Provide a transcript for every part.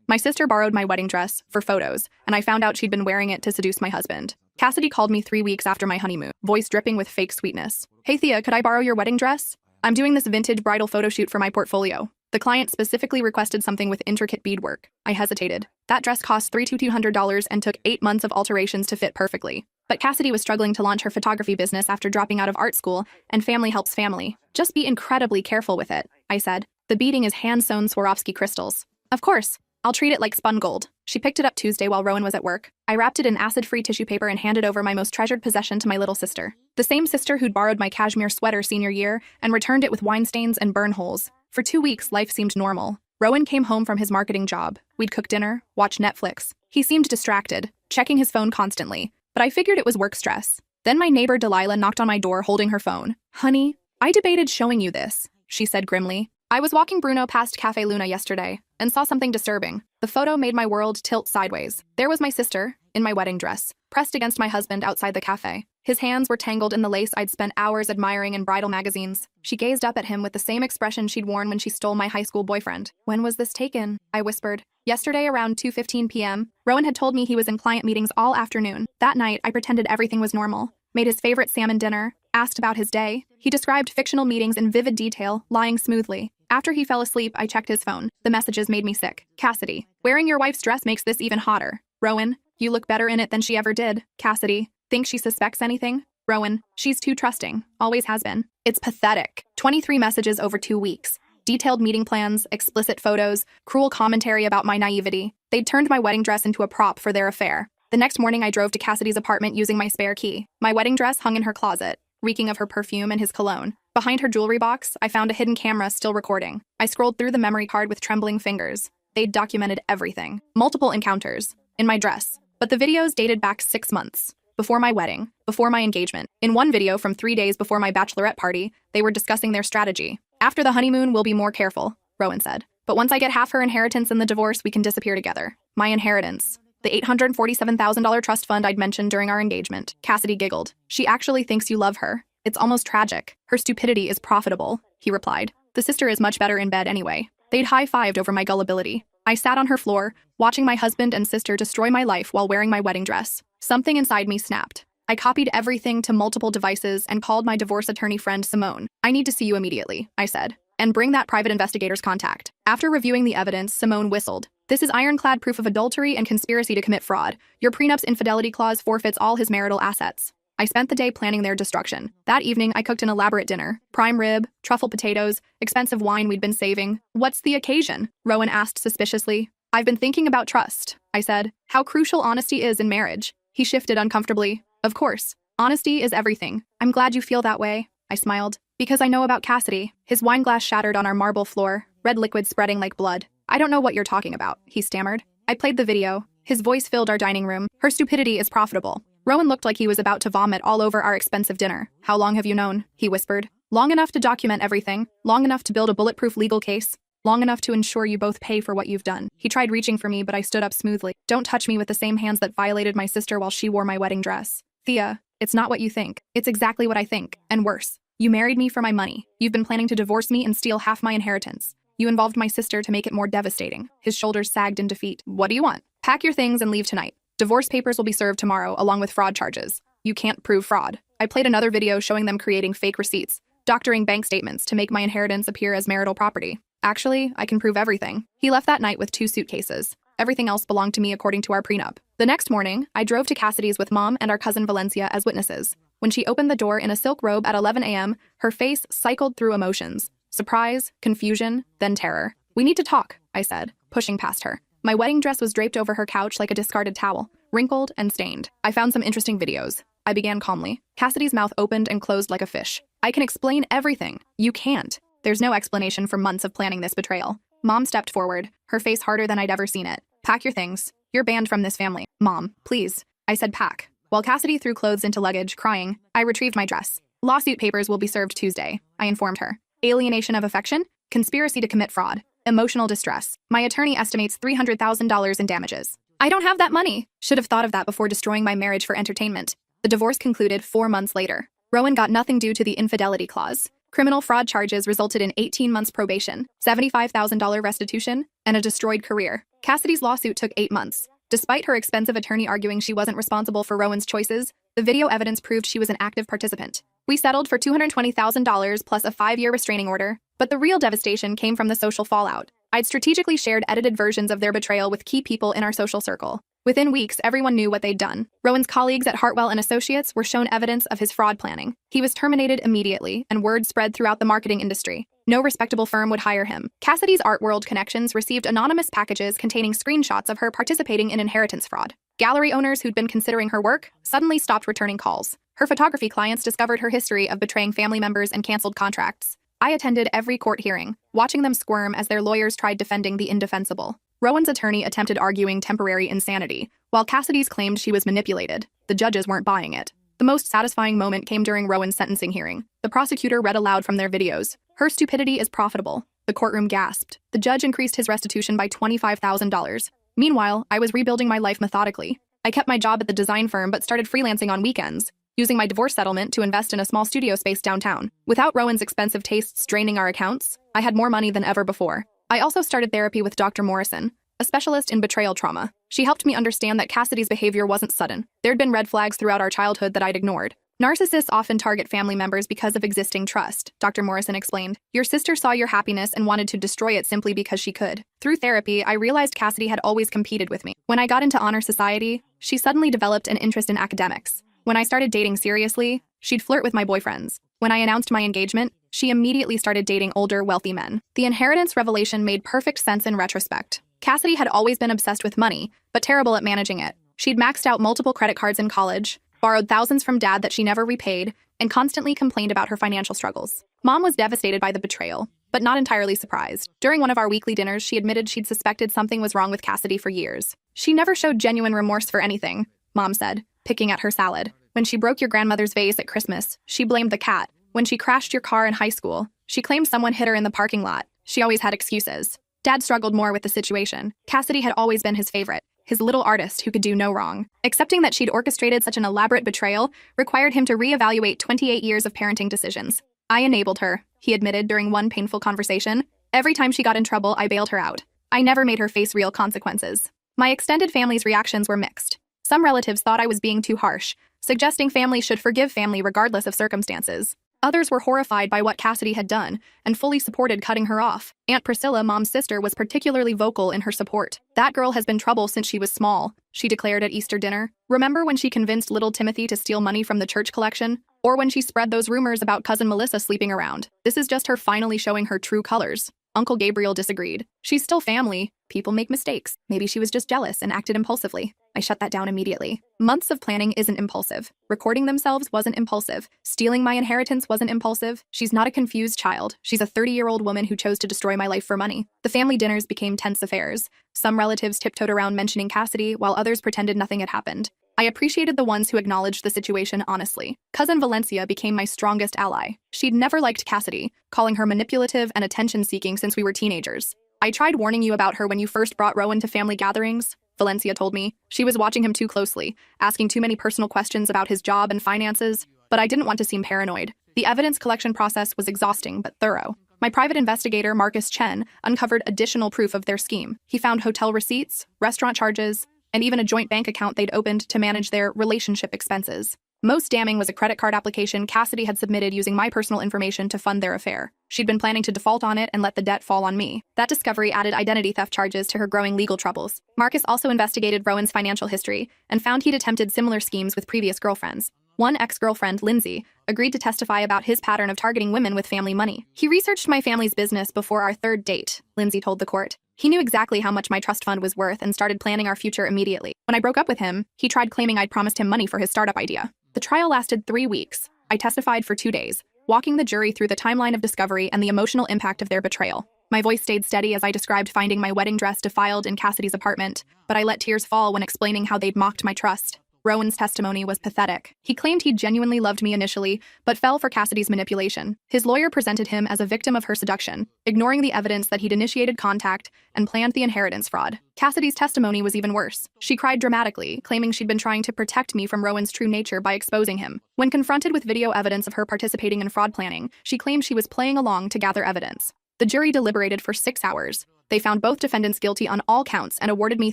My sister borrowed my wedding dress for photos, and I found out she'd been wearing it to seduce my husband. Cassidy called me 3 weeks after my honeymoon, voice dripping with fake sweetness. Hey Thea, could I borrow your wedding dress? I'm doing this vintage bridal photo shoot for my portfolio. The client specifically requested something with intricate beadwork. I hesitated. That dress cost $3,200 and took 8 months of alterations to fit perfectly. But Cassidy was struggling to launch her photography business after dropping out of art school, and family helps family. Just be incredibly careful with it, I said. The beading is hand-sewn Swarovski crystals. Of course. I'll treat it like spun gold. She picked it up Tuesday while Rowan was at work. I wrapped it in acid-free tissue paper and handed over my most treasured possession to my little sister. The same sister who'd borrowed my cashmere sweater senior year and returned it with wine stains and burn holes. For 2 weeks, life seemed normal. Rowan came home from his marketing job. We'd cook dinner, watch Netflix. He seemed distracted, checking his phone constantly, but I figured it was work stress. Then my neighbor Delilah knocked on my door holding her phone. Honey, I debated showing you this, she said grimly. I was walking Bruno past Cafe Luna yesterday and saw something disturbing. The photo made my world tilt sideways. There was my sister, in my wedding dress, pressed against my husband outside the cafe. His hands were tangled in the lace I'd spent hours admiring in bridal magazines. She gazed up at him with the same expression she'd worn when she stole my high school boyfriend. When was this taken? I whispered. Yesterday around 2:15 p.m., Rowan had told me he was in client meetings all afternoon. That night, I pretended everything was normal, made his favorite salmon dinner, asked about his day. He described fictional meetings in vivid detail, lying smoothly. After he fell asleep, I checked his phone. The messages made me sick. Cassidy, wearing your wife's dress makes this even hotter. Rowan, you look better in it than she ever did. Cassidy, think she suspects anything? Rowan, she's too trusting. Always has been. It's pathetic. 23 messages over 2 weeks. Detailed meeting plans, explicit photos, cruel commentary about my naivety. They'd turned my wedding dress into a prop for their affair. The next morning, I drove to Cassidy's apartment using my spare key. My wedding dress hung in her closet, reeking of her perfume and his cologne. Behind her jewelry box, I found a hidden camera still recording. I scrolled through the memory card with trembling fingers. They'd documented everything. Multiple encounters. In my dress. But the videos dated back 6 months. Before my wedding. Before my engagement. In one video from 3 days before my bachelorette party, they were discussing their strategy. After the honeymoon, we'll be more careful, Rowan said. But once I get half her inheritance in the divorce, we can disappear together. My inheritance. The $847,000 trust fund I'd mentioned during our engagement. Cassidy giggled. She actually thinks you love her. It's almost tragic. Her stupidity is profitable, he replied. The sister is much better in bed anyway. They'd high-fived over my gullibility. I sat on her floor, watching my husband and sister destroy my life while wearing my wedding dress. Something inside me snapped. I copied everything to multiple devices and called my divorce attorney friend Simone. I need to see you immediately, I said. And bring that private investigator's contact. After reviewing the evidence, Simone whistled. This is ironclad proof of adultery and conspiracy to commit fraud. Your prenup's infidelity clause forfeits all his marital assets. I spent the day planning their destruction. That evening, I cooked an elaborate dinner. Prime rib, truffle potatoes, expensive wine we'd been saving. What's the occasion? Rowan asked suspiciously. I've been thinking about trust, I said. How crucial honesty is in marriage. He shifted uncomfortably. Of course. Honesty is everything. I'm glad you feel that way, I smiled. Because I know about Cassidy. His wine glass shattered on our marble floor, red liquid spreading like blood. I don't know what you're talking about, he stammered. I played the video. His voice filled our dining room. Her stupidity is profitable. Rowan looked like he was about to vomit all over our expensive dinner. How long have you known? He whispered. Long enough to document everything. Long enough to build a bulletproof legal case. Long enough to ensure you both pay for what you've done. He tried reaching for me, but I stood up smoothly. Don't touch me with the same hands that violated my sister while she wore my wedding dress. Thea, it's not what you think. It's exactly what I think. And worse. You married me for my money. You've been planning to divorce me and steal half my inheritance. You involved my sister to make it more devastating. His shoulders sagged in defeat. What do you want? Pack your things and leave tonight. Divorce papers will be served tomorrow, along with fraud charges. You can't prove fraud. I played another video showing them creating fake receipts, doctoring bank statements to make my inheritance appear as marital property. Actually, I can prove everything. He left that night with 2 suitcases. Everything else belonged to me according to our prenup. The next morning, I drove to Cassidy's with Mom and our cousin Valencia as witnesses. When she opened the door in a silk robe at 11 a.m., her face cycled through emotions. Surprise, confusion, then terror. We need to talk, I said, pushing past her. My wedding dress was draped over her couch like a discarded towel, wrinkled and stained. I found some interesting videos. I began calmly. Cassidy's mouth opened and closed like a fish. I can explain everything. You can't. There's no explanation for months of planning this betrayal. Mom stepped forward, her face harder than I'd ever seen it. Pack your things. You're banned from this family. Mom, please. I said pack. While Cassidy threw clothes into luggage, crying, I retrieved my dress. Lawsuit papers will be served Tuesday, I informed her. Alienation of affection? Conspiracy to commit fraud. Emotional distress. My attorney estimates $300,000 in damages. I don't have that money. Should have thought of that before destroying my marriage for entertainment. The divorce concluded 4 months later. Rowan got nothing due to the infidelity clause. Criminal fraud charges resulted in 18 months probation, $75,000 restitution, and a destroyed career. Cassidy's lawsuit took 8 months. Despite her expensive attorney arguing she wasn't responsible for Rowan's choices, the video evidence proved she was an active participant. We settled for $220,000 plus a 5-year restraining order, but the real devastation came from the social fallout. I'd strategically shared edited versions of their betrayal with key people in our social circle. Within weeks, everyone knew what they'd done. Rowan's colleagues at Hartwell and Associates were shown evidence of his fraud planning. He was terminated immediately, and word spread throughout the marketing industry. No respectable firm would hire him. Cassidy's Art World connections received anonymous packages containing screenshots of her participating in inheritance fraud. Gallery owners who'd been considering her work suddenly stopped returning calls. Her photography clients discovered her history of betraying family members and canceled contracts. I attended every court hearing, watching them squirm as their lawyers tried defending the indefensible. Rowan's attorney attempted arguing temporary insanity, while Cassidy's claimed she was manipulated. The judges weren't buying it. The most satisfying moment came during Rowan's sentencing hearing. The prosecutor read aloud from their videos. "Her stupidity is profitable." The courtroom gasped. The judge increased his restitution by $25,000. Meanwhile, I was rebuilding my life methodically. I kept my job at the design firm but started freelancing on weekends, using my divorce settlement to invest in a small studio space downtown. Without Rowan's expensive tastes draining our accounts, I had more money than ever before. I also started therapy with Dr. Morrison, a specialist in betrayal trauma. She helped me understand that Cassidy's behavior wasn't sudden. There'd been red flags throughout our childhood that I'd ignored. Narcissists often target family members because of existing trust, Dr. Morrison explained. Your sister saw your happiness and wanted to destroy it simply because she could. Through therapy, I realized Cassidy had always competed with me. When I got into honor society, she suddenly developed an interest in academics. When I started dating seriously, she'd flirt with my boyfriends. When I announced my engagement, she immediately started dating older, wealthy men. The inheritance revelation made perfect sense in retrospect. Cassidy had always been obsessed with money, but terrible at managing it. She'd maxed out multiple credit cards in college, borrowed thousands from dad that she never repaid, and constantly complained about her financial struggles. Mom was devastated by the betrayal, but not entirely surprised. During one of our weekly dinners, she admitted she'd suspected something was wrong with Cassidy for years. "She never showed genuine remorse for anything," Mom said, picking at her salad. "When she broke your grandmother's vase at Christmas, she blamed the cat. When she crashed your car in high school, she claimed someone hit her in the parking lot. She always had excuses." Dad struggled more with the situation. Cassidy had always been his favorite, his little artist who could do no wrong. Accepting that she'd orchestrated such an elaborate betrayal required him to reevaluate 28 years of parenting decisions. "I enabled her," he admitted during one painful conversation. "Every time she got in trouble, I bailed her out. I never made her face real consequences." My extended family's reactions were mixed. Some relatives thought I was being too harsh, suggesting families should forgive family regardless of circumstances. Others were horrified by what Cassidy had done and fully supported cutting her off. Aunt Priscilla, Mom's sister, was particularly vocal in her support. "That girl has been trouble since she was small," she declared at Easter dinner. "Remember when she convinced little Timothy to steal money from the church collection? Or when she spread those rumors about cousin Melissa sleeping around? This is just her finally showing her true colors." Uncle Gabriel disagreed. "She's still family. People make mistakes. Maybe she was just jealous and acted impulsively." I shut that down immediately. Months of planning isn't impulsive. Recording themselves wasn't impulsive. Stealing my inheritance wasn't impulsive. She's not a confused child. She's a 30-year-old woman who chose to destroy my life for money. The family dinners became tense affairs. Some relatives tiptoed around mentioning Cassidy, while others pretended nothing had happened. I appreciated the ones who acknowledged the situation honestly. Cousin Valencia became my strongest ally. She'd never liked Cassidy, calling her manipulative and attention-seeking since we were teenagers. "I tried warning you about her when you first brought Rowan to family gatherings," Valencia told me. "She was watching him too closely, asking too many personal questions about his job and finances, but I didn't want to seem paranoid." The evidence collection process was exhausting but thorough. My private investigator, Marcus Chen, uncovered additional proof of their scheme. He found hotel receipts, restaurant charges, and even a joint bank account they'd opened to manage their relationship expenses. Most damning was a credit card application Cassidy had submitted using my personal information to fund their affair. She'd been planning to default on it and let the debt fall on me. That discovery added identity theft charges to her growing legal troubles. Marcus also investigated Rowan's financial history and found he'd attempted similar schemes with previous girlfriends. One ex-girlfriend, Lindsay, agreed to testify about his pattern of targeting women with family money. "He researched my family's business before our third date," Lindsay told the court. "He knew exactly how much my trust fund was worth and started planning our future immediately. When I broke up with him, he tried claiming I'd promised him money for his startup idea." The trial lasted 3 weeks. I testified for 2 days, walking the jury through the timeline of discovery and the emotional impact of their betrayal. My voice stayed steady as I described finding my wedding dress defiled in Cassidy's apartment, but I let tears fall when explaining how they'd mocked my trust. Rowan's testimony was pathetic. He claimed he genuinely loved me initially, but fell for Cassidy's manipulation. His lawyer presented him as a victim of her seduction, ignoring the evidence that he'd initiated contact and planned the inheritance fraud. Cassidy's testimony was even worse. She cried dramatically, claiming she'd been trying to protect me from Rowan's true nature by exposing him. When confronted with video evidence of her participating in fraud planning, she claimed she was playing along to gather evidence. The jury deliberated for 6 hours. They found both defendants guilty on all counts and awarded me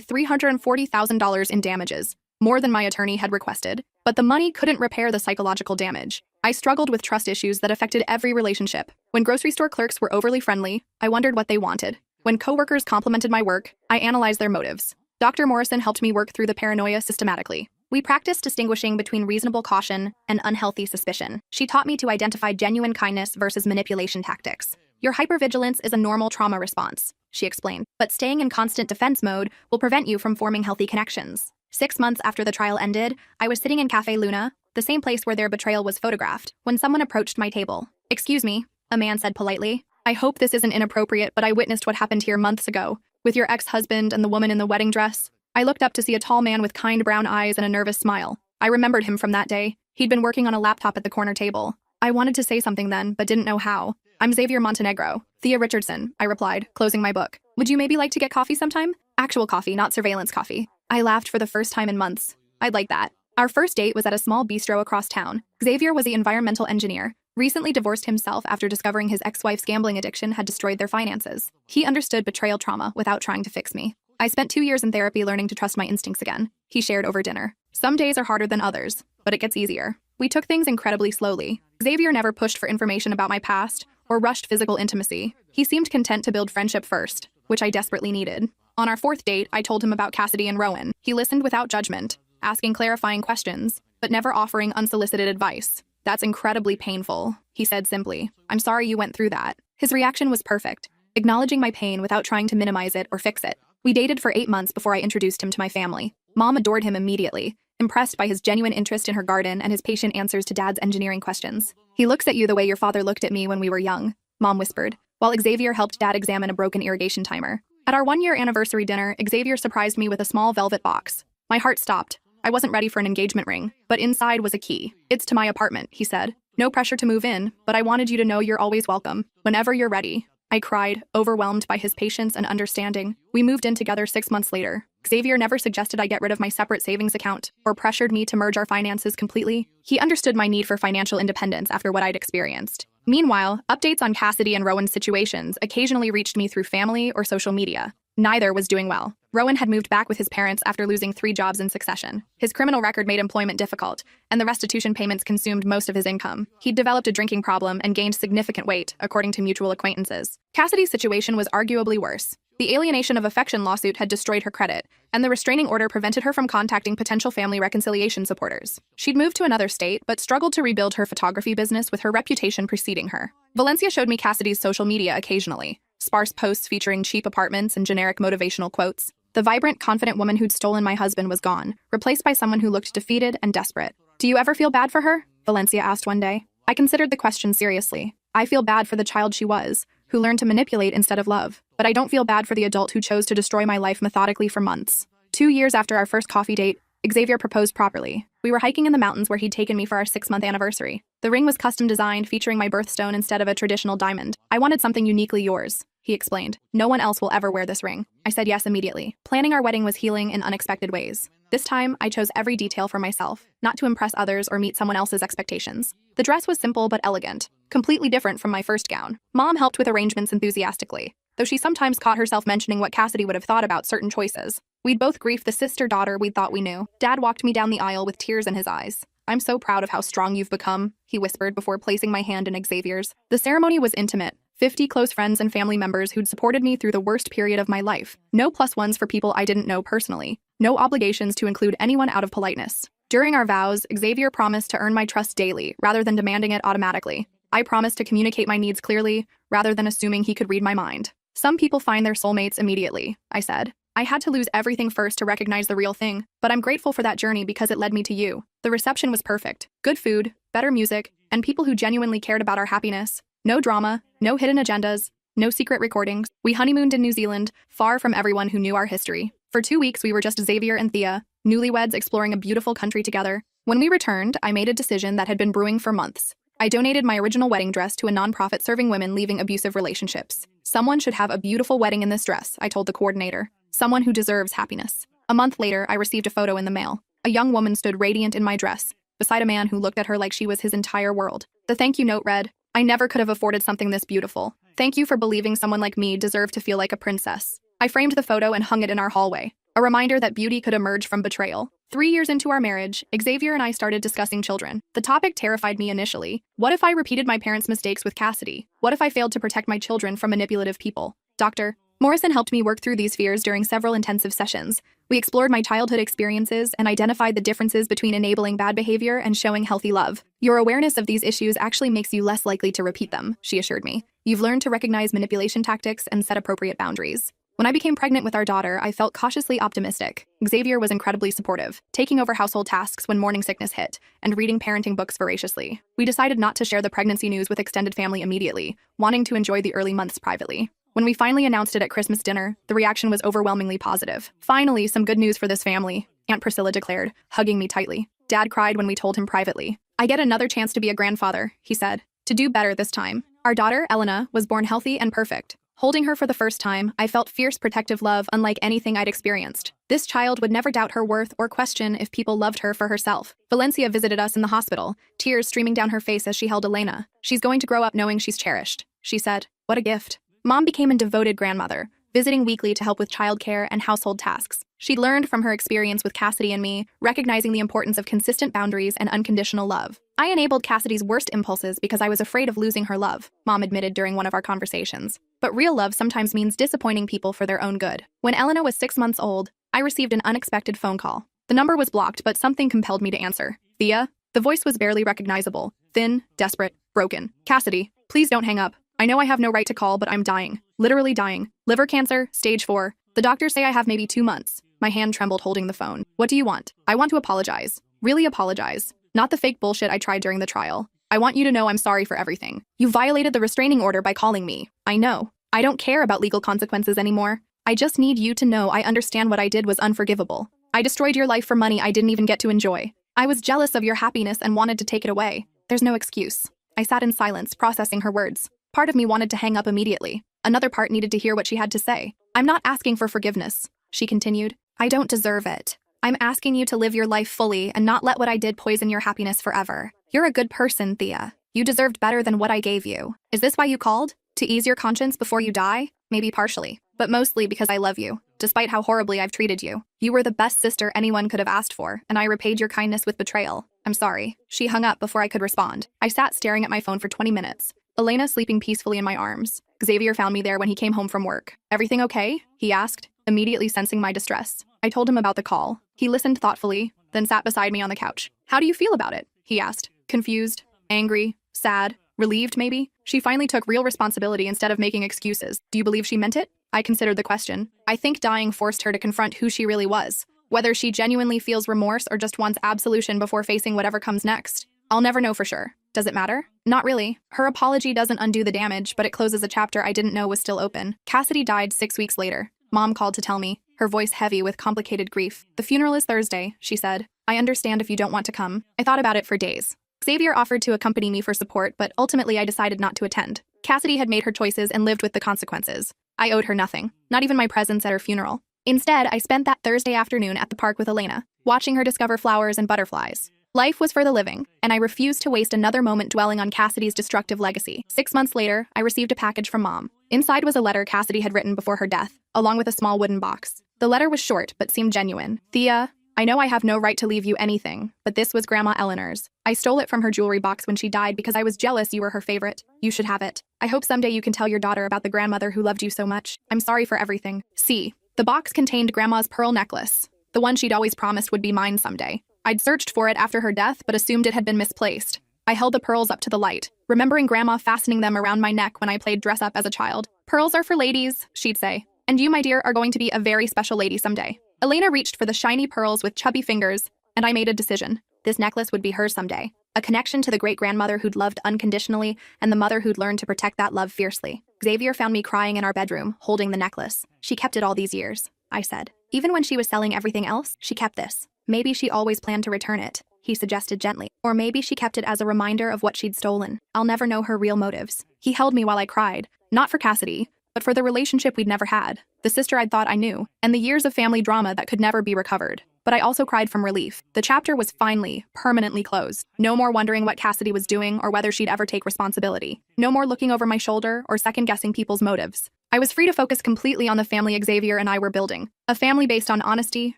$340,000 in damages, more than my attorney had requested. But the money couldn't repair the psychological damage. I struggled with trust issues that affected every relationship. When grocery store clerks were overly friendly, I wondered what they wanted. When coworkers complimented my work, I analyzed their motives. Dr. Morrison helped me work through the paranoia systematically. We practiced distinguishing between reasonable caution and unhealthy suspicion. She taught me to identify genuine kindness versus manipulation tactics. Your hypervigilance is a normal trauma response, she explained, but staying in constant defense mode will prevent you from forming healthy connections. 6 months after the trial ended, I was sitting in Cafe Luna, the same place where their betrayal was photographed, when someone approached my table. "Excuse me," a man said politely. "I hope this isn't inappropriate, but I witnessed what happened here months ago, with your ex-husband and the woman in the wedding dress." I looked up to see a tall man with kind brown eyes and a nervous smile. I remembered him from that day. He'd been working on a laptop at the corner table. I wanted to say something then, but didn't know how. "I'm Xavier Montenegro, Thea Richardson," I replied, closing my book. "Would you maybe like to get coffee sometime?" Actual coffee, not surveillance coffee. I laughed for the first time in months. I'd like that. Our first date was at a small bistro across town. Xavier was the environmental engineer, recently divorced himself after discovering his ex-wife's gambling addiction had destroyed their finances. He understood betrayal trauma without trying to fix me. I spent 2 years in therapy learning to trust my instincts again, he shared over dinner. Some days are harder than others, but it gets easier. We took things incredibly slowly. Xavier never pushed for information about my past or rushed physical intimacy. He seemed content to build friendship first, which I desperately needed. On our 4th date, I told him about Cassidy and Rowan. He listened without judgment, asking clarifying questions, but never offering unsolicited advice. "That's incredibly painful," he said simply. "I'm sorry you went through that." His reaction was perfect, acknowledging my pain without trying to minimize it or fix it. We dated for 8 months before I introduced him to my family. Mom adored him immediately, impressed by his genuine interest in her garden and his patient answers to Dad's engineering questions. "He looks at you the way your father looked at me when we were young," Mom whispered, while Xavier helped Dad examine a broken irrigation timer. At our 1-year anniversary dinner, Xavier surprised me with a small velvet box. My heart stopped. I wasn't ready for an engagement ring, but inside was a key. "It's to my apartment," he said. "No pressure to move in, but I wanted you to know you're always welcome, whenever you're ready." I cried, overwhelmed by his patience and understanding. We moved in together 6 months later. Xavier never suggested I get rid of my separate savings account or pressured me to merge our finances completely. He understood my need for financial independence after what I'd experienced. Meanwhile, updates on Cassidy and Rowan's situations occasionally reached me through family or social media. Neither was doing well. Rowan had moved back with his parents after losing 3 jobs in succession. His criminal record made employment difficult, and the restitution payments consumed most of his income. He'd developed a drinking problem and gained significant weight, according to mutual acquaintances. Cassidy's situation was arguably worse. The alienation of affection lawsuit had destroyed her credit, and the restraining order prevented her from contacting potential family reconciliation supporters. She'd moved to another state, but struggled to rebuild her photography business with her reputation preceding her. Valencia showed me Cassidy's social media occasionally. Sparse posts featuring cheap apartments and generic motivational quotes. The vibrant, confident woman who'd stolen my husband was gone, replaced by someone who looked defeated and desperate. "Do you ever feel bad for her?" Valencia asked one day. I considered the question seriously. I feel bad for the child she was, who learned to manipulate instead of love. But I don't feel bad for the adult who chose to destroy my life methodically for months. 2 years after our first coffee date, Xavier proposed properly. We were hiking in the mountains where he'd taken me for our 6-month anniversary. The ring was custom designed, featuring my birthstone instead of a traditional diamond. "I wanted something uniquely yours," he explained. "No one else will ever wear this ring." I said yes immediately. Planning our wedding was healing in unexpected ways. This time, I chose every detail for myself, not to impress others or meet someone else's expectations. The dress was simple but elegant, completely different from my first gown. Mom helped with arrangements enthusiastically, though she sometimes caught herself mentioning what Cassidy would have thought about certain choices. We'd both griefed the sister-daughter we'd thought we knew. Dad walked me down the aisle with tears in his eyes. "I'm so proud of how strong you've become," he whispered before placing my hand in Xavier's. The ceremony was intimate. 50 close friends and family members who'd supported me through the worst period of my life. No +1s for people I didn't know personally. No obligations to include anyone out of politeness. During our vows, Xavier promised to earn my trust daily, rather than demanding it automatically. I promised to communicate my needs clearly, rather than assuming he could read my mind. "Some people find their soulmates immediately," I said. "I had to lose everything first to recognize the real thing, but I'm grateful for that journey because it led me to you." The reception was perfect. Good food, better music, and people who genuinely cared about our happiness. No drama, no hidden agendas, no secret recordings. We honeymooned in New Zealand, far from everyone who knew our history. For 2 weeks, we were just Xavier and Thea, newlyweds exploring a beautiful country together. When we returned, I made a decision that had been brewing for months. I donated my original wedding dress to a nonprofit serving women leaving abusive relationships. Someone should have a beautiful wedding in this dress, I told the coordinator. Someone who deserves happiness. A month later, I received a photo in the mail. A young woman stood radiant in my dress, beside a man who looked at her like she was his entire world. The thank you note read, "I never could have afforded something this beautiful. Thank you for believing someone like me deserved to feel like a princess." I framed the photo and hung it in our hallway, a reminder that beauty could emerge from betrayal. 3 years into our marriage, Xavier and I started discussing children. The topic terrified me initially. What if I repeated my parents' mistakes with Cassidy? What if I failed to protect my children from manipulative people? Dr. Morrison helped me work through these fears during several intensive sessions. We explored my childhood experiences and identified the differences between enabling bad behavior and showing healthy love. Your awareness of these issues actually makes you less likely to repeat them, she assured me. You've learned to recognize manipulation tactics and set appropriate boundaries. When I became pregnant with our daughter, I felt cautiously optimistic. Xavier was incredibly supportive, taking over household tasks when morning sickness hit, and reading parenting books voraciously. We decided not to share the pregnancy news with extended family immediately, wanting to enjoy the early months privately. When we finally announced it at Christmas dinner, the reaction was overwhelmingly positive. "Finally, some good news for this family," Aunt Priscilla declared, hugging me tightly. Dad cried when we told him privately. "I get another chance to be a grandfather," he said. "To do better this time." Our daughter, Elena, was born healthy and perfect. Holding her for the first time, I felt fierce protective love unlike anything I'd experienced. This child would never doubt her worth or question if people loved her for herself. Valencia visited us in the hospital, tears streaming down her face as she held Elena. "She's going to grow up knowing she's cherished," she said. "What a gift." Mom became a devoted grandmother, visiting weekly to help with childcare and household tasks. She learned from her experience with Cassidy and me, recognizing the importance of consistent boundaries and unconditional love. "I enabled Cassidy's worst impulses because I was afraid of losing her love," Mom admitted during one of our conversations. But real love sometimes means disappointing people for their own good. When Elena was 6 months old, I received an unexpected phone call. The number was blocked, but something compelled me to answer. "Thea?" The voice was barely recognizable, thin, desperate, broken. "Cassidy, please don't hang up. I know I have no right to call, but I'm dying. Literally dying. Liver cancer, stage 4. The doctors say I have maybe 2 months. My hand trembled holding the phone. "What do you want?" "I want to apologize. Really apologize. Not the fake bullshit I tried during the trial. I want you to know I'm sorry for everything. You violated the restraining order by calling me. I know. I don't care about legal consequences anymore. I just need you to know I understand what I did was unforgivable. I destroyed your life for money I didn't even get to enjoy. I was jealous of your happiness and wanted to take it away. There's no excuse." I sat in silence, processing her words. Part of me wanted to hang up immediately. Another part needed to hear what she had to say. "I'm not asking for forgiveness," she continued. "I don't deserve it. I'm asking you to live your life fully and not let what I did poison your happiness forever. You're a good person, Thea. You deserved better than what I gave you. Is this why you called? To ease your conscience before you die? Maybe partially, but mostly because I love you, despite how horribly I've treated you. You were the best sister anyone could have asked for, and I repaid your kindness with betrayal. I'm sorry." She hung up before I could respond. I sat staring at my phone for 20 minutes. Elena sleeping peacefully in my arms. Xavier found me there when he came home from work. "Everything okay?" he asked, immediately sensing my distress. I told him about the call. He listened thoughtfully, then sat beside me on the couch. "How do you feel about it?" he asked. Confused, angry, sad, relieved maybe? She finally took real responsibility instead of making excuses. "Do you believe she meant it?" I considered the question. I think dying forced her to confront who she really was. Whether she genuinely feels remorse or just wants absolution before facing whatever comes next. I'll never know for sure. Does it matter? Not really. Her apology doesn't undo the damage, but it closes a chapter I didn't know was still open. Cassidy died 6 weeks later. Mom called to tell me, her voice heavy with complicated grief. "The funeral is Thursday," she said. "I understand if you don't want to come." I thought about it for days. Xavier offered to accompany me for support, but ultimately I decided not to attend. Cassidy had made her choices and lived with the consequences. I owed her nothing, not even my presence at her funeral. Instead, I spent that Thursday afternoon at the park with Elena, watching her discover flowers and butterflies. Life was for the living, and I refused to waste another moment dwelling on Cassidy's destructive legacy. 6 months later, I received a package from Mom. Inside was a letter Cassidy had written before her death, along with a small wooden box. The letter was short, but seemed genuine. "Thea, I know I have no right to leave you anything, but this was Grandma Eleanor's. I stole it from her jewelry box when she died because I was jealous you were her favorite. You should have it. I hope someday you can tell your daughter about the grandmother who loved you so much. I'm sorry for everything." See, the box contained Grandma's pearl necklace, the one she'd always promised would be mine someday. I'd searched for it after her death, but assumed it had been misplaced. I held the pearls up to the light, remembering Grandma fastening them around my neck when I played dress-up as a child. "Pearls are for ladies," she'd say. "And you, my dear, are going to be a very special lady someday." Elena reached for the shiny pearls with chubby fingers, and I made a decision. This necklace would be hers someday. A connection to the great-grandmother who'd loved unconditionally and the mother who'd learned to protect that love fiercely. Xavier found me crying in our bedroom, holding the necklace. "She kept it all these years," I said. "Even when she was selling everything else, she kept this." Maybe she always planned to return it, he suggested gently. Or maybe she kept it as a reminder of what she'd stolen. I'll never know her real motives. He held me while I cried, not for Cassidy, but for the relationship we'd never had, the sister I'd thought I knew, and the years of family drama that could never be recovered. But I also cried from relief. The chapter was finally, permanently closed. No more wondering what Cassidy was doing or whether she'd ever take responsibility. No more looking over my shoulder or second-guessing people's motives. I was free to focus completely on the family Xavier and I were building. A family based on honesty,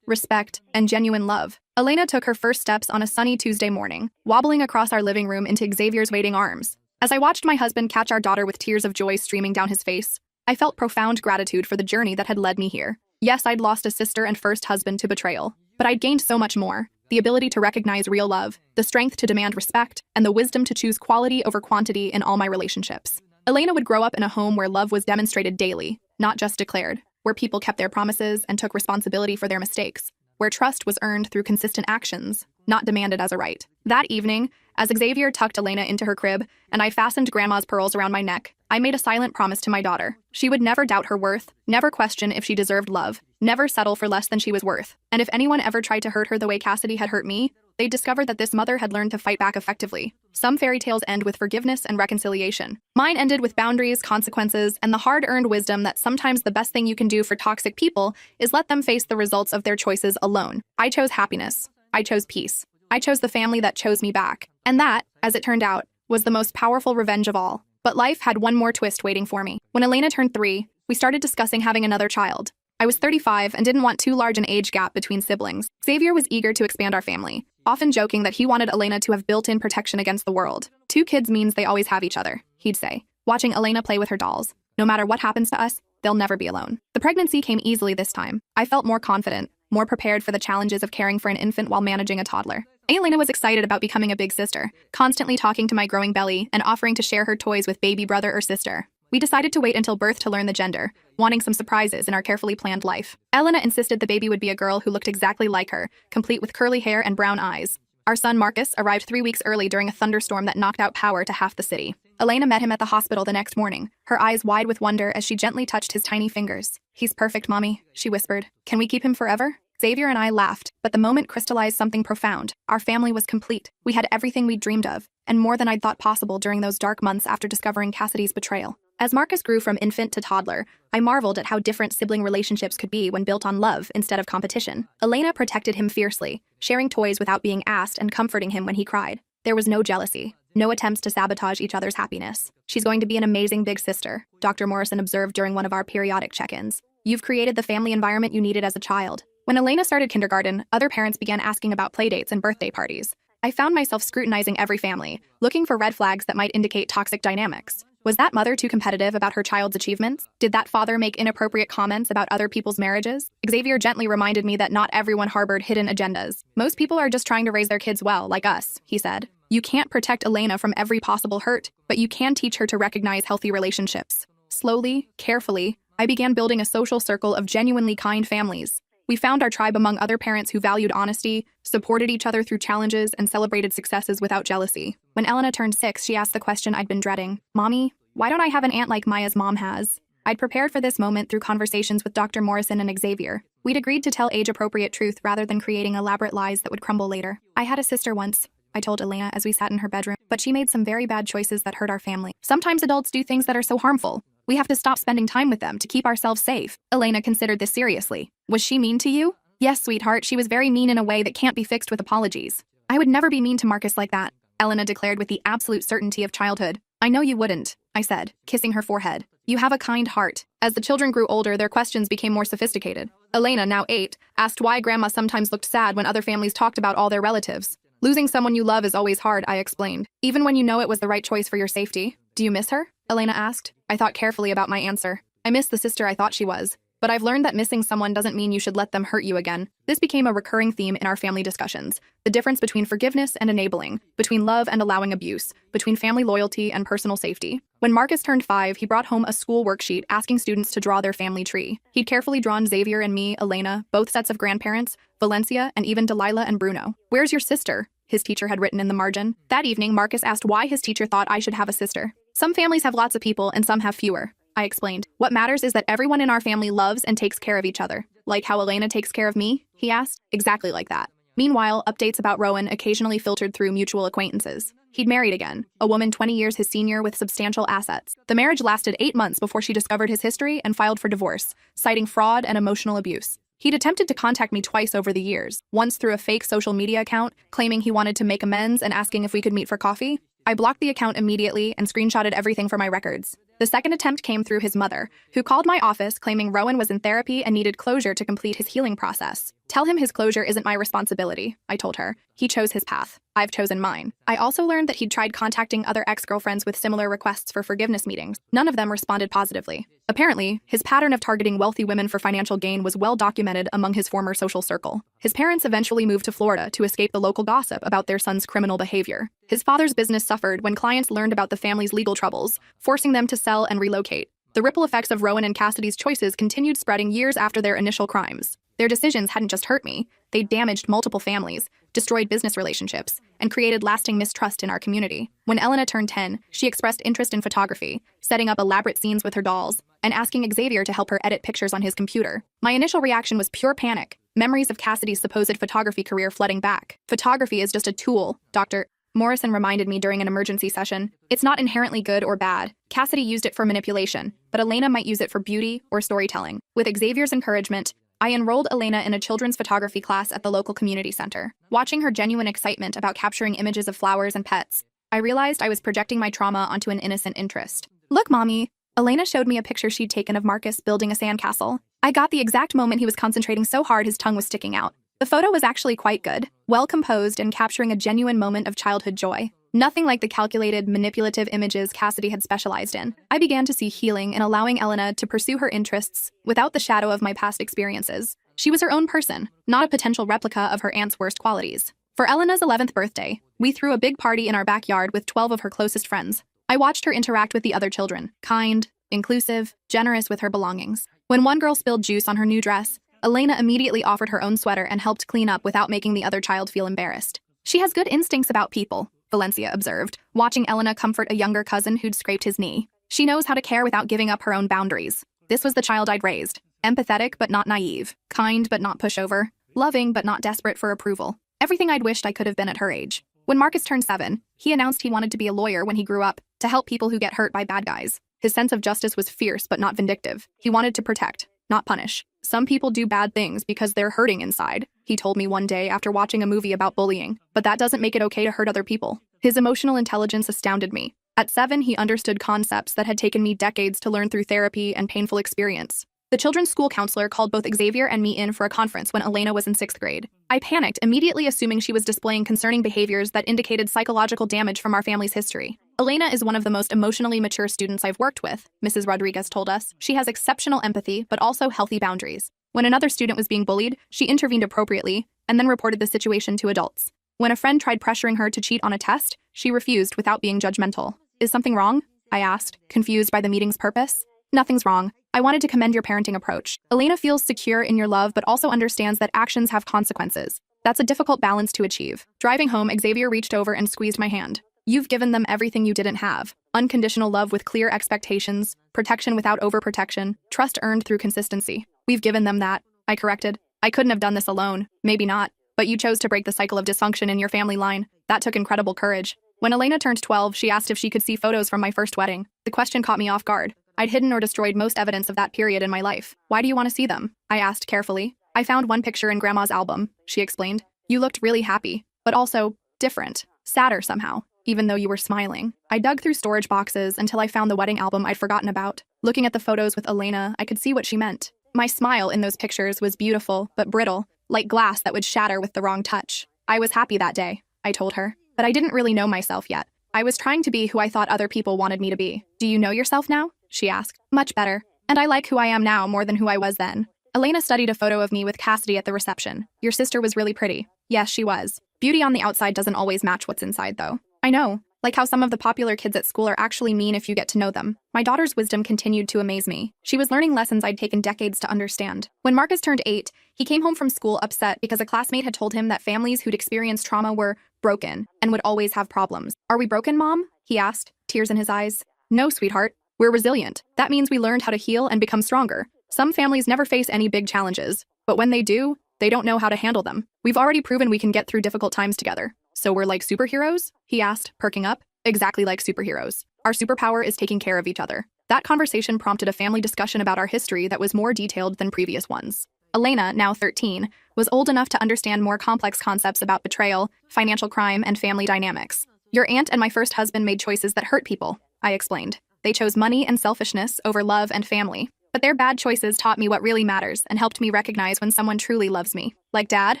respect, and genuine love. Elena took her first steps on a sunny Tuesday morning, wobbling across our living room into Xavier's waiting arms. As I watched my husband catch our daughter with tears of joy streaming down his face, I felt profound gratitude for the journey that had led me here. Yes, I'd lost a sister and first husband to betrayal, but I'd gained so much more. The ability to recognize real love, the strength to demand respect, and the wisdom to choose quality over quantity in all my relationships. Elena would grow up in a home where love was demonstrated daily, not just declared, where people kept their promises and took responsibility for their mistakes, where trust was earned through consistent actions, not demanded as a right. That evening, as Xavier tucked Elena into her crib and I fastened Grandma's pearls around my neck, I made a silent promise to my daughter. She would never doubt her worth, never question if she deserved love, never settle for less than she was worth. And if anyone ever tried to hurt her the way Cassidy had hurt me, they'd discover that this mother had learned to fight back effectively. Some fairy tales end with forgiveness and reconciliation. Mine ended with boundaries, consequences, and the hard-earned wisdom that sometimes the best thing you can do for toxic people is let them face the results of their choices alone. I chose happiness. I chose peace. I chose the family that chose me back. And that, as it turned out, was the most powerful revenge of all. But life had one more twist waiting for me. When Elena turned 3, we started discussing having another child. I was 35 and didn't want too large an age gap between siblings. Xavier was eager to expand our family, often joking that he wanted Elena to have built-in protection against the world. 2 kids means they always have each other, he'd say, watching Elena play with her dolls. No matter what happens to us, they'll never be alone. The pregnancy came easily this time. I felt more confident, more prepared for the challenges of caring for an infant while managing a toddler. Elena was excited about becoming a big sister, constantly talking to my growing belly and offering to share her toys with baby brother or sister. We decided to wait until birth to learn the gender, wanting some surprises in our carefully planned life. Elena insisted the baby would be a girl who looked exactly like her, complete with curly hair and brown eyes. Our son Marcus arrived 3 weeks early during a thunderstorm that knocked out power to half the city. Elena met him at the hospital the next morning, her eyes wide with wonder as she gently touched his tiny fingers. "He's perfect, Mommy," she whispered. "Can we keep him forever?" Xavier and I laughed, but the moment crystallized something profound. Our family was complete. We had everything we'd dreamed of, and more than I'd thought possible during those dark months after discovering Cassidy's betrayal. As Marcus grew from infant to toddler, I marveled at how different sibling relationships could be when built on love instead of competition. Elena protected him fiercely, sharing toys without being asked and comforting him when he cried. There was no jealousy, no attempts to sabotage each other's happiness. "She's going to be an amazing big sister," Dr. Morrison observed during one of our periodic check-ins. "You've created the family environment you needed as a child." When Elena started kindergarten, other parents began asking about playdates and birthday parties. I found myself scrutinizing every family, looking for red flags that might indicate toxic dynamics. Was that mother too competitive about her child's achievements? Did that father make inappropriate comments about other people's marriages? Xavier gently reminded me that not everyone harbored hidden agendas. "Most people are just trying to raise their kids well, like us," he said. "You can't protect Elena from every possible hurt, but you can teach her to recognize healthy relationships." Slowly, carefully, I began building a social circle of genuinely kind families. We found our tribe among other parents who valued honesty, supported each other through challenges, and celebrated successes without jealousy. When Elena turned 6, she asked the question I'd been dreading. "Mommy, why don't I have an aunt like Maya's mom has?" I'd prepared for this moment through conversations with Dr. Morrison and Xavier. We'd agreed to tell age-appropriate truth rather than creating elaborate lies that would crumble later. "I had a sister once," I told Elena as we sat in her bedroom, "but she made some very bad choices that hurt our family. Sometimes adults do things that are so harmful. We have to stop spending time with them to keep ourselves safe." Elena considered this seriously. "Was she mean to you?" "Yes, sweetheart, she was very mean in a way that can't be fixed with apologies." "I would never be mean to Marcus like that," Elena declared with the absolute certainty of childhood. "I know you wouldn't," I said, kissing her forehead. "You have a kind heart." As the children grew older, their questions became more sophisticated. Elena, now 8, asked why Grandma sometimes looked sad when other families talked about all their relatives. "Losing someone you love is always hard," I explained, "even when you know it was the right choice for your safety." "Do you miss her?" Elena asked. I thought carefully about my answer. I miss the sister I thought she was. But I've learned that missing someone doesn't mean you should let them hurt you again. This became a recurring theme in our family discussions. The difference between forgiveness and enabling, between love and allowing abuse, between family loyalty and personal safety. When Marcus turned 5, he brought home a school worksheet asking students to draw their family tree. He'd carefully drawn Xavier and me, Elena, both sets of grandparents, Valencia, and even Delilah and Bruno. "Where's your sister?" his teacher had written in the margin. That evening, Marcus asked why his teacher thought I should have a sister. "Some families have lots of people and some have fewer," I explained. "What matters is that everyone in our family loves and takes care of each other." "Like how Elena takes care of me?" he asked. "Exactly like that." Meanwhile, updates about Rowan occasionally filtered through mutual acquaintances. He'd married again, a woman 20 years his senior with substantial assets. The marriage lasted 8 months before she discovered his history and filed for divorce, citing fraud and emotional abuse. He'd attempted to contact me twice over the years, once through a fake social media account, claiming he wanted to make amends and asking if we could meet for coffee. I blocked the account immediately and screenshotted everything for my records. The second attempt came through his mother, who called my office claiming Rowan was in therapy and needed closure to complete his healing process. Tell him his closure isn't my responsibility, I told her. He chose his path. I've chosen mine. I also learned that he'd tried contacting other ex-girlfriends with similar requests for forgiveness meetings. None of them responded positively. Apparently, his pattern of targeting wealthy women for financial gain was well documented among his former social circle. His parents eventually moved to Florida to escape the local gossip about their son's criminal behavior. His father's business suffered when clients learned about the family's legal troubles, forcing them to sell and relocate. The ripple effects of Rowan and Cassidy's choices continued spreading years after their initial crimes. Their decisions hadn't just hurt me, they damaged multiple families, destroyed business relationships, and created lasting mistrust in our community. When Elena turned 10, she expressed interest in photography, setting up elaborate scenes with her dolls, and asking Xavier to help her edit pictures on his computer. My initial reaction was pure panic, memories of Cassidy's supposed photography career flooding back. Photography is just a tool, Dr. Morrison reminded me during an emergency session. It's not inherently good or bad. Cassidy used it for manipulation, but Elena might use it for beauty or storytelling. With Xavier's encouragement, I enrolled Elena in a children's photography class at the local community center. Watching her genuine excitement about capturing images of flowers and pets, I realized I was projecting my trauma onto an innocent interest. Look, Mommy. Elena showed me a picture she'd taken of Marcus building a sandcastle. I got the exact moment he was concentrating so hard his tongue was sticking out. The photo was actually quite good, well composed and capturing a genuine moment of childhood joy. Nothing like the calculated, manipulative images Cassidy had specialized in. I began to see healing in allowing Elena to pursue her interests without the shadow of my past experiences. She was her own person, not a potential replica of her aunt's worst qualities. For Elena's 11th birthday, we threw a big party in our backyard with 12 of her closest friends. I watched her interact with the other children, kind, inclusive, generous with her belongings. When one girl spilled juice on her new dress, Elena immediately offered her own sweater and helped clean up without making the other child feel embarrassed. She has good instincts about people, Valencia observed, watching Elena comfort a younger cousin who'd scraped his knee. She knows how to care without giving up her own boundaries. This was the child I'd raised. Empathetic but not naive, kind but not pushover, loving but not desperate for approval. Everything I'd wished I could have been at her age. When Marcus turned 7, he announced he wanted to be a lawyer when he grew up, to help people who get hurt by bad guys. His sense of justice was fierce but not vindictive. He wanted to protect, not punish. Some people do bad things because they're hurting inside, he told me one day after watching a movie about bullying, but that doesn't make it okay to hurt other people. His emotional intelligence astounded me. At 7, he understood concepts that had taken me decades to learn through therapy and painful experience. The children's school counselor called both Xavier and me in for a conference when Elena was in 6th grade. I panicked, immediately assuming she was displaying concerning behaviors that indicated psychological damage from our family's history. Elena is one of the most emotionally mature students I've worked with, Mrs. Rodriguez told us. She has exceptional empathy, but also healthy boundaries. When another student was being bullied, she intervened appropriately and then reported the situation to adults. When a friend tried pressuring her to cheat on a test, she refused without being judgmental. Is something wrong? I asked, confused by the meeting's purpose. Nothing's wrong. I wanted to commend your parenting approach. Elena feels secure in your love but also understands that actions have consequences. That's a difficult balance to achieve. Driving home, Xavier reached over and squeezed my hand. You've given them everything you didn't have. Unconditional love with clear expectations, protection without overprotection, trust earned through consistency. We've given them that, I corrected. I couldn't have done this alone. Maybe not. But you chose to break the cycle of dysfunction in your family line. That took incredible courage. When Elena turned 12, she asked if she could see photos from my first wedding. The question caught me off guard. I'd hidden or destroyed most evidence of that period in my life. Why do you want to see them? I asked carefully. I found one picture in Grandma's album, she explained. You looked really happy, but also different, sadder somehow, even though you were smiling. I dug through storage boxes until I found the wedding album I'd forgotten about. Looking at the photos with Elena, I could see what she meant. My smile in those pictures was beautiful, but brittle, like glass that would shatter with the wrong touch. I was happy that day, I told her, but I didn't really know myself yet. I was trying to be who I thought other people wanted me to be. Do you know yourself now? She asked. Much better. And I like who I am now more than who I was then. Elena studied a photo of me with Cassidy at the reception. Your sister was really pretty. Yes, she was. Beauty on the outside doesn't always match what's inside, though. I know. Like how some of the popular kids at school are actually mean if you get to know them. My daughter's wisdom continued to amaze me. She was learning lessons I'd taken decades to understand. When Marcus turned 8, he came home from school upset because a classmate had told him that families who'd experienced trauma were broken and would always have problems. Are we broken, Mom? He asked, tears in his eyes. No, sweetheart. We're resilient. That means we learned how to heal and become stronger. Some families never face any big challenges, but when they do, They don't know how to handle them. We've already proven we can get through difficult times together. So we're like superheroes? He asked, perking up. Exactly like superheroes. Our superpower is taking care of each other. That conversation prompted a family discussion about our history that was more detailed than previous ones. Elena, now 13, was old enough to understand more complex concepts about betrayal, financial crime, and family dynamics. Your aunt and my first husband made choices that hurt people, I explained. They chose money and selfishness over love and family. But their bad choices taught me what really matters and helped me recognize when someone truly loves me. Like Dad?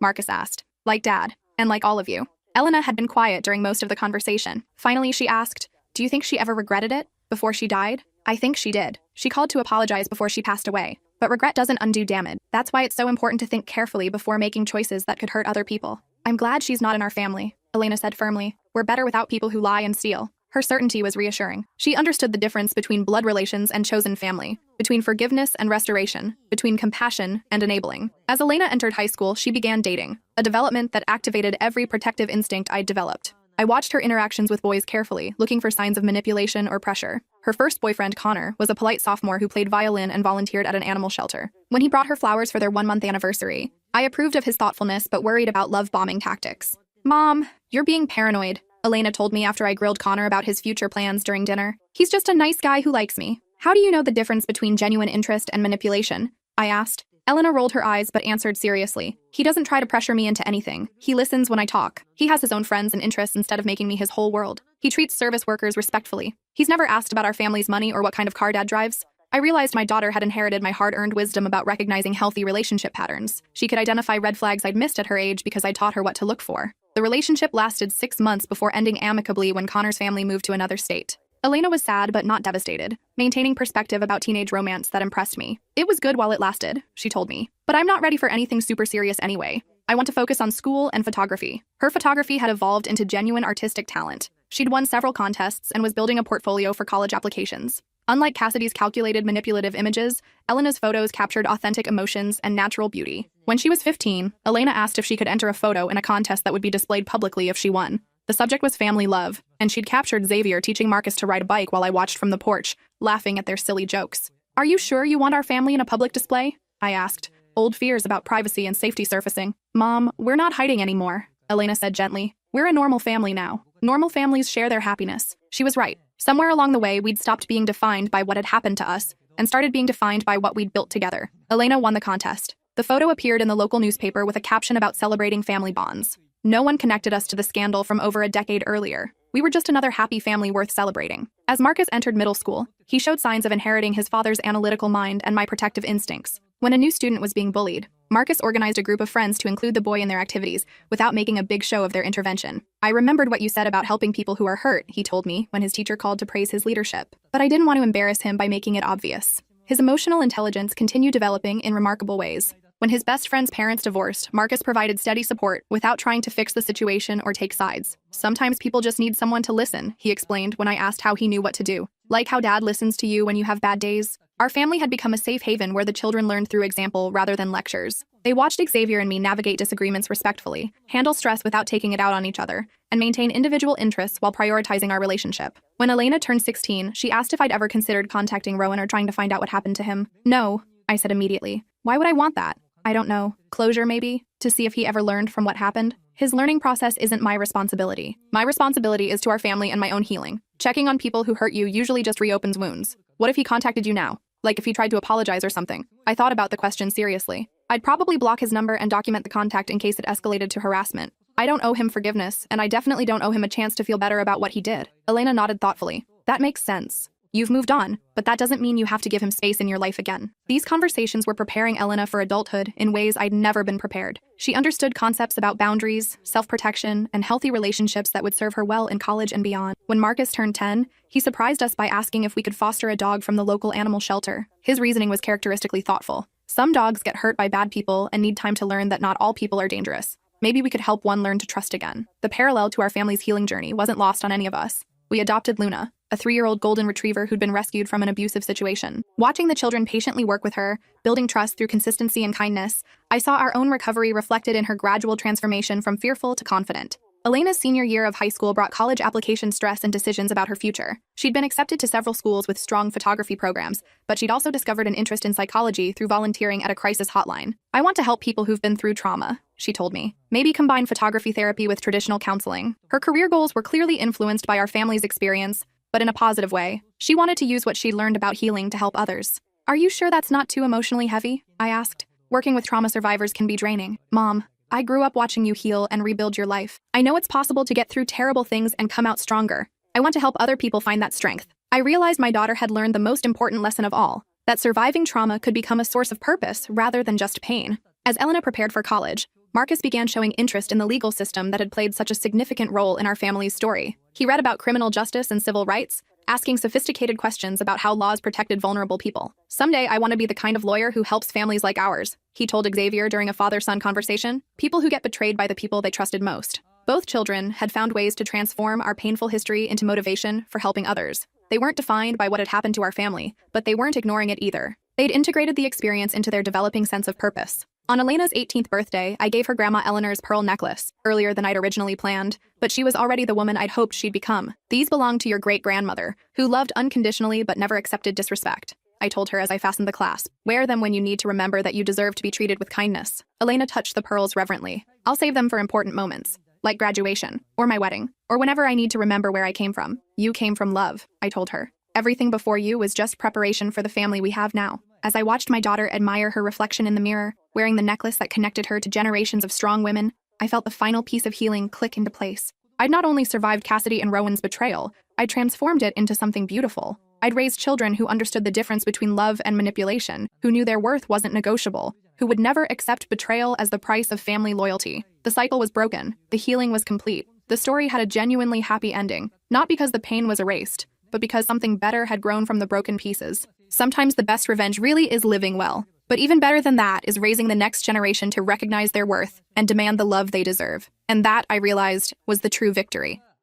Marcus asked. Like Dad. And like all of you. Elena had been quiet during most of the conversation. Finally, she asked, do you think she ever regretted it before she died? I think she did. She called to apologize before she passed away. But regret doesn't undo damage. That's why it's so important to think carefully before making choices that could hurt other people. I'm glad she's not in our family, Elena said firmly. We're better without people who lie and steal. Her certainty was reassuring. She understood the difference between blood relations and chosen family, between forgiveness and restoration, between compassion and enabling. As Elena entered high school, she began dating, a development that activated every protective instinct I'd developed. I watched her interactions with boys carefully, looking for signs of manipulation or pressure. Her first boyfriend, Connor, was a polite sophomore who played violin and volunteered at an animal shelter. When he brought her flowers for their 1-month anniversary, I approved of his thoughtfulness but worried about love-bombing tactics. Mom, you're being paranoid, Elena told me after I grilled Connor about his future plans during dinner. He's just a nice guy who likes me. How do you know the difference between genuine interest and manipulation? I asked. Elena rolled her eyes but answered seriously. He doesn't try to pressure me into anything. He listens when I talk. He has his own friends and interests instead of making me his whole world. He treats service workers respectfully. He's never asked about our family's money or what kind of car Dad drives. I realized my daughter had inherited my hard-earned wisdom about recognizing healthy relationship patterns. She could identify red flags I'd missed at her age because I taught her what to look for. The relationship lasted 6 months before ending amicably when Connor's family moved to another state. Elena was sad but not devastated, maintaining perspective about teenage romance that impressed me. It was good while it lasted, she told me. But I'm not ready for anything super serious anyway. I want to focus on school and photography. Her photography had evolved into genuine artistic talent. She'd won several contests and was building a portfolio for college applications. Unlike Cassidy's calculated, manipulative images, Elena's photos captured authentic emotions and natural beauty. When she was 15, Elena asked if she could enter a photo in a contest that would be displayed publicly if she won. The subject was family love, and she'd captured Xavier teaching Marcus to ride a bike while I watched from the porch, laughing at their silly jokes. Are you sure you want our family in a public display? I asked, old fears about privacy and safety surfacing. Mom, we're not hiding anymore, Elena said gently. We're a normal family now. Normal families share their happiness. She was right. Somewhere along the way, we'd stopped being defined by what had happened to us and started being defined by what we'd built together. Elena won the contest. The photo appeared in the local newspaper with a caption about celebrating family bonds. No one connected us to the scandal from over a decade earlier. We were just another happy family worth celebrating. As Marcus entered middle school, he showed signs of inheriting his father's analytical mind and my protective instincts. When a new student was being bullied, Marcus organized a group of friends to include the boy in their activities without making a big show of their intervention. I remembered what you said about helping people who are hurt, he told me when his teacher called to praise his leadership. But I didn't want to embarrass him by making it obvious. His emotional intelligence continued developing in remarkable ways. When his best friend's parents divorced, Marcus provided steady support without trying to fix the situation or take sides. Sometimes people just need someone to listen, he explained when I asked how he knew what to do. Like how Dad listens to you when you have bad days. Our family had become a safe haven where the children learned through example rather than lectures. They watched Xavier and me navigate disagreements respectfully, handle stress without taking it out on each other, and maintain individual interests while prioritizing our relationship. When Elena turned 16, she asked if I'd ever considered contacting Rowan or trying to find out what happened to him. No, I said immediately. Why would I want that? I don't know. Closure, maybe? To see if he ever learned from what happened? His learning process isn't my responsibility. My responsibility is to our family and my own healing. Checking on people who hurt you usually just reopens wounds. What if he contacted you now? Like if he tried to apologize or something? I thought about the question seriously. I'd probably block his number and document the contact in case it escalated to harassment. I don't owe him forgiveness, and I definitely don't owe him a chance to feel better about what he did. Elena nodded thoughtfully. That makes sense. You've moved on, but that doesn't mean you have to give him space in your life again. These conversations were preparing Elena for adulthood in ways I'd never been prepared. She understood concepts about boundaries, self-protection, and healthy relationships that would serve her well in college and beyond. When Marcus turned 10, he surprised us by asking if we could foster a dog from the local animal shelter. His reasoning was characteristically thoughtful. Some dogs get hurt by bad people and need time to learn that not all people are dangerous. Maybe we could help one learn to trust again. The parallel to our family's healing journey wasn't lost on any of us. We adopted Luna, a 3-year-old golden retriever who'd been rescued from an abusive situation. Watching the children patiently work with her, building trust through consistency and kindness, I saw our own recovery reflected in her gradual transformation from fearful to confident. Elena's senior year of high school brought college application stress and decisions about her future. She'd been accepted to several schools with strong photography programs, but she'd also discovered an interest in psychology through volunteering at a crisis hotline. "I want to help people who've been through trauma," she told me. "Maybe combine photography therapy with traditional counseling." Her career goals were clearly influenced by our family's experience, but in a positive way. She wanted to use what she'd learned about healing to help others. "Are you sure that's not too emotionally heavy?" I asked. "Working with trauma survivors can be draining." "Mom, I grew up watching you heal and rebuild your life. I know it's possible to get through terrible things and come out stronger. I want to help other people find that strength." I realized my daughter had learned the most important lesson of all, that surviving trauma could become a source of purpose rather than just pain. As Elena prepared for college, Marcus began showing interest in the legal system that had played such a significant role in our family's story. He read about criminal justice and civil rights, asking sophisticated questions about how laws protected vulnerable people. "Someday I want to be the kind of lawyer who helps families like ours," he told Xavier during a father-son conversation. "People who get betrayed by the people they trusted most." Both children had found ways to transform our painful history into motivation for helping others. They weren't defined by what had happened to our family, but they weren't ignoring it either. They'd integrated the experience into their developing sense of purpose. On Elena's 18th birthday, I gave her Grandma Eleanor's pearl necklace, earlier than I'd originally planned, but she was already the woman I'd hoped she'd become. "These belong to your great-grandmother, who loved unconditionally but never accepted disrespect," I told her as I fastened the clasp. "Wear them when you need to remember that you deserve to be treated with kindness." Elena touched the pearls reverently. "I'll save them for important moments, like graduation, or my wedding, or whenever I need to remember where I came from." "You came from love," I told her. "Everything before you was just preparation for the family we have now." As I watched my daughter admire her reflection in the mirror, wearing the necklace that connected her to generations of strong women, I felt the final piece of healing click into place. I'd not only survived Cassidy and Rowan's betrayal, I'd transformed it into something beautiful. I'd raised children who understood the difference between love and manipulation, who knew their worth wasn't negotiable, who would never accept betrayal as the price of family loyalty. The cycle was broken. The healing was complete. The story had a genuinely happy ending, not because the pain was erased, but because something better had grown from the broken pieces. Sometimes the best revenge really is living well. But even better than that is raising the next generation to recognize their worth and demand the love they deserve. And that, I realized, was the true victory.